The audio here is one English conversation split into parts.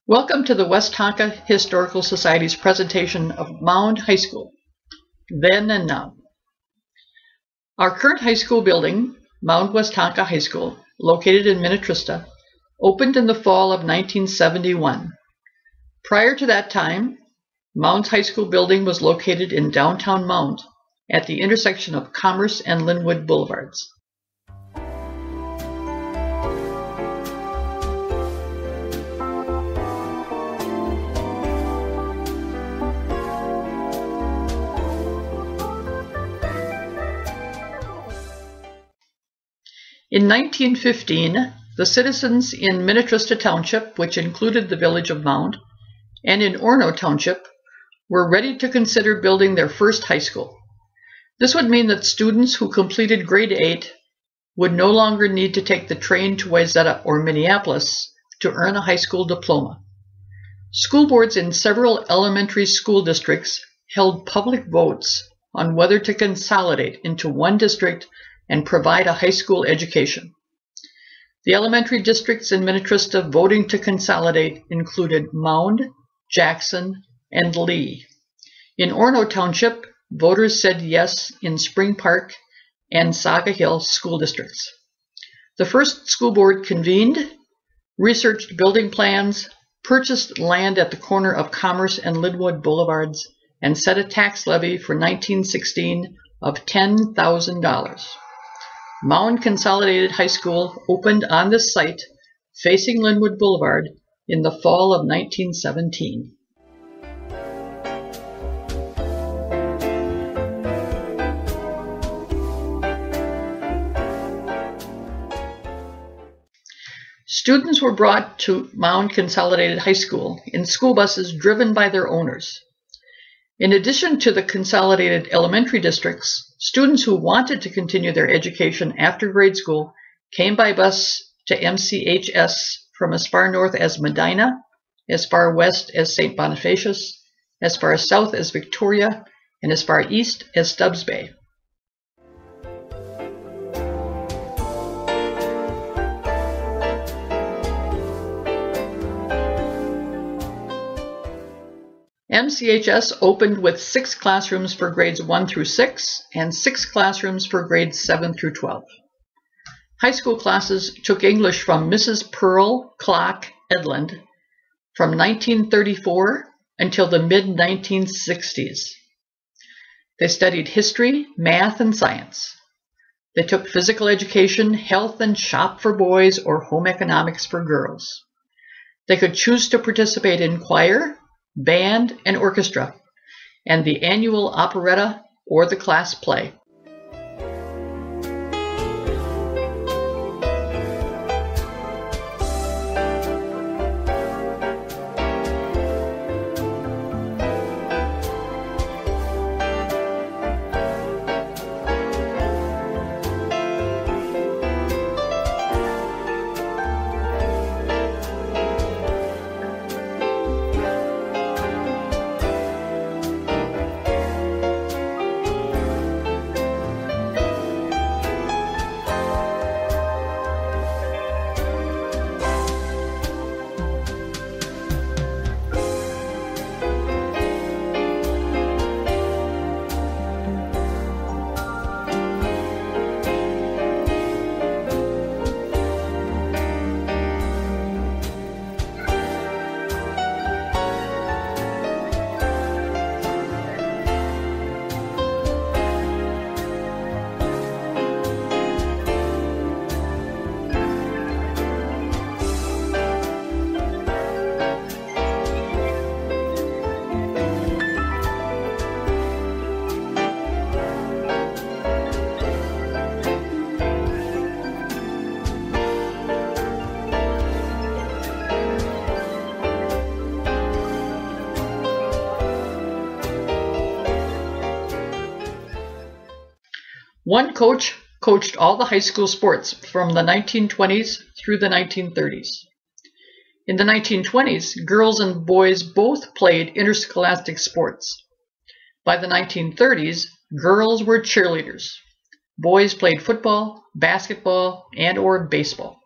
Welcome to the Westonka Historical Society's presentation of Mound High School, then and now. Our current high school building, Mound Westonka High School, located in Minnetonka, opened in the fall of 1971. Prior to that time, Mound's high school building was located in downtown Mound at the intersection of Commerce and Linwood Boulevards. In 1915, the citizens in Minnetonka Township, which included the village of Mound, and in Orono Township, were ready to consider building their first high school. This would mean that students who completed grade 8 would no longer need to take the train to Wayzata or Minneapolis to earn a high school diploma. School boards in several elementary school districts held public votes on whether to consolidate into one district and provide a high school education. The elementary districts in Minnetonka voting to consolidate included Mound, Jackson, and Lee. In Orono Township, voters said yes in Spring Park and Saga Hill school districts. The first school board convened, researched building plans, purchased land at the corner of Commerce and Linwood Boulevards, and set a tax levy for 1916 of $10,000. Mound Consolidated High School opened on this site, facing Linwood Boulevard, in the fall of 1917. Students were brought to Mound Consolidated High School in school buses driven by their owners. In addition to the consolidated elementary districts, students who wanted to continue their education after grade school came by bus to MCHS from as far north as Medina, as far west as St. Bonifacius, as far south as Victoria, and as far east as Stubbs Bay. MCHS opened with 6 classrooms for grades 1 through 6 and 6 classrooms for grades 7 through 12. High school classes took English from Mrs. Pearl Clock Edlund from 1934 until the mid-1960s. They studied history, math, and science. They took physical education, health, and shop for boys or home economics for girls. They could choose to participate in choir, band, and orchestra, and the annual operetta or the class play. One coach coached all the high school sports from the 1920s through the 1930s. In the 1920s, girls and boys both played interscholastic sports. By the 1930s, girls were cheerleaders. Boys played football, basketball, and/or baseball.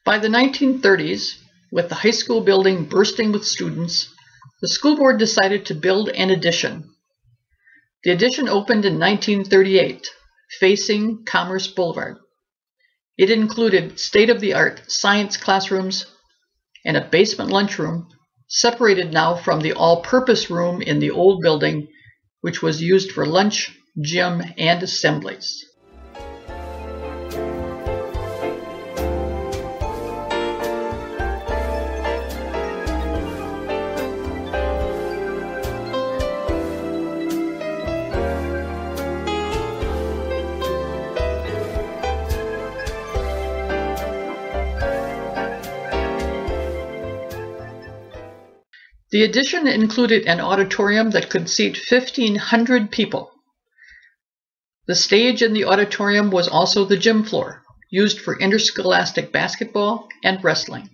By the 1930s, with the high school building bursting with students, the school board decided to build an addition. The addition opened in 1938, facing Commerce Boulevard. It included state-of-the-art science classrooms and a basement lunchroom, separated now from the all-purpose room in the old building, which was used for lunch, gym, and assemblies. The addition included an auditorium that could seat 1,500 people. The stage in the auditorium was also the gym floor, used for interscholastic basketball and wrestling.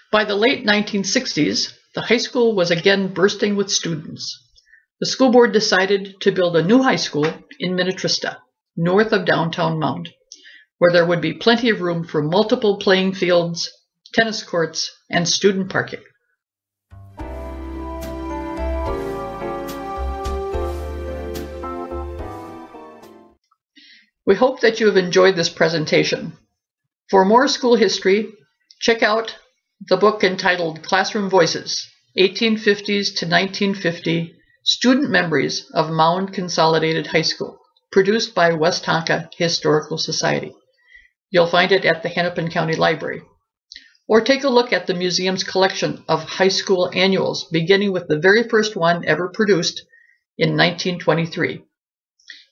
By the late 1960s, the high school was again bursting with students. The school board decided to build a new high school in Minnetonka, north of downtown Mound, where there would be plenty of room for multiple playing fields, tennis courts, and student parking. We hope that you have enjoyed this presentation. For more school history, check out the book entitled Classroom Voices, 1850s to 1950 Student Memories of Mound Consolidated High School, produced by Westonka Historical Society. You'll find it at the Hennepin County Library. Or take a look at the museum's collection of high school annuals, beginning with the very first one ever produced in 1923.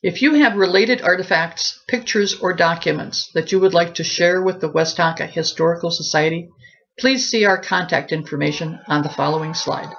If you have related artifacts, pictures, or documents that you would like to share with the Westonka Historical Society, please see our contact information on the following slide.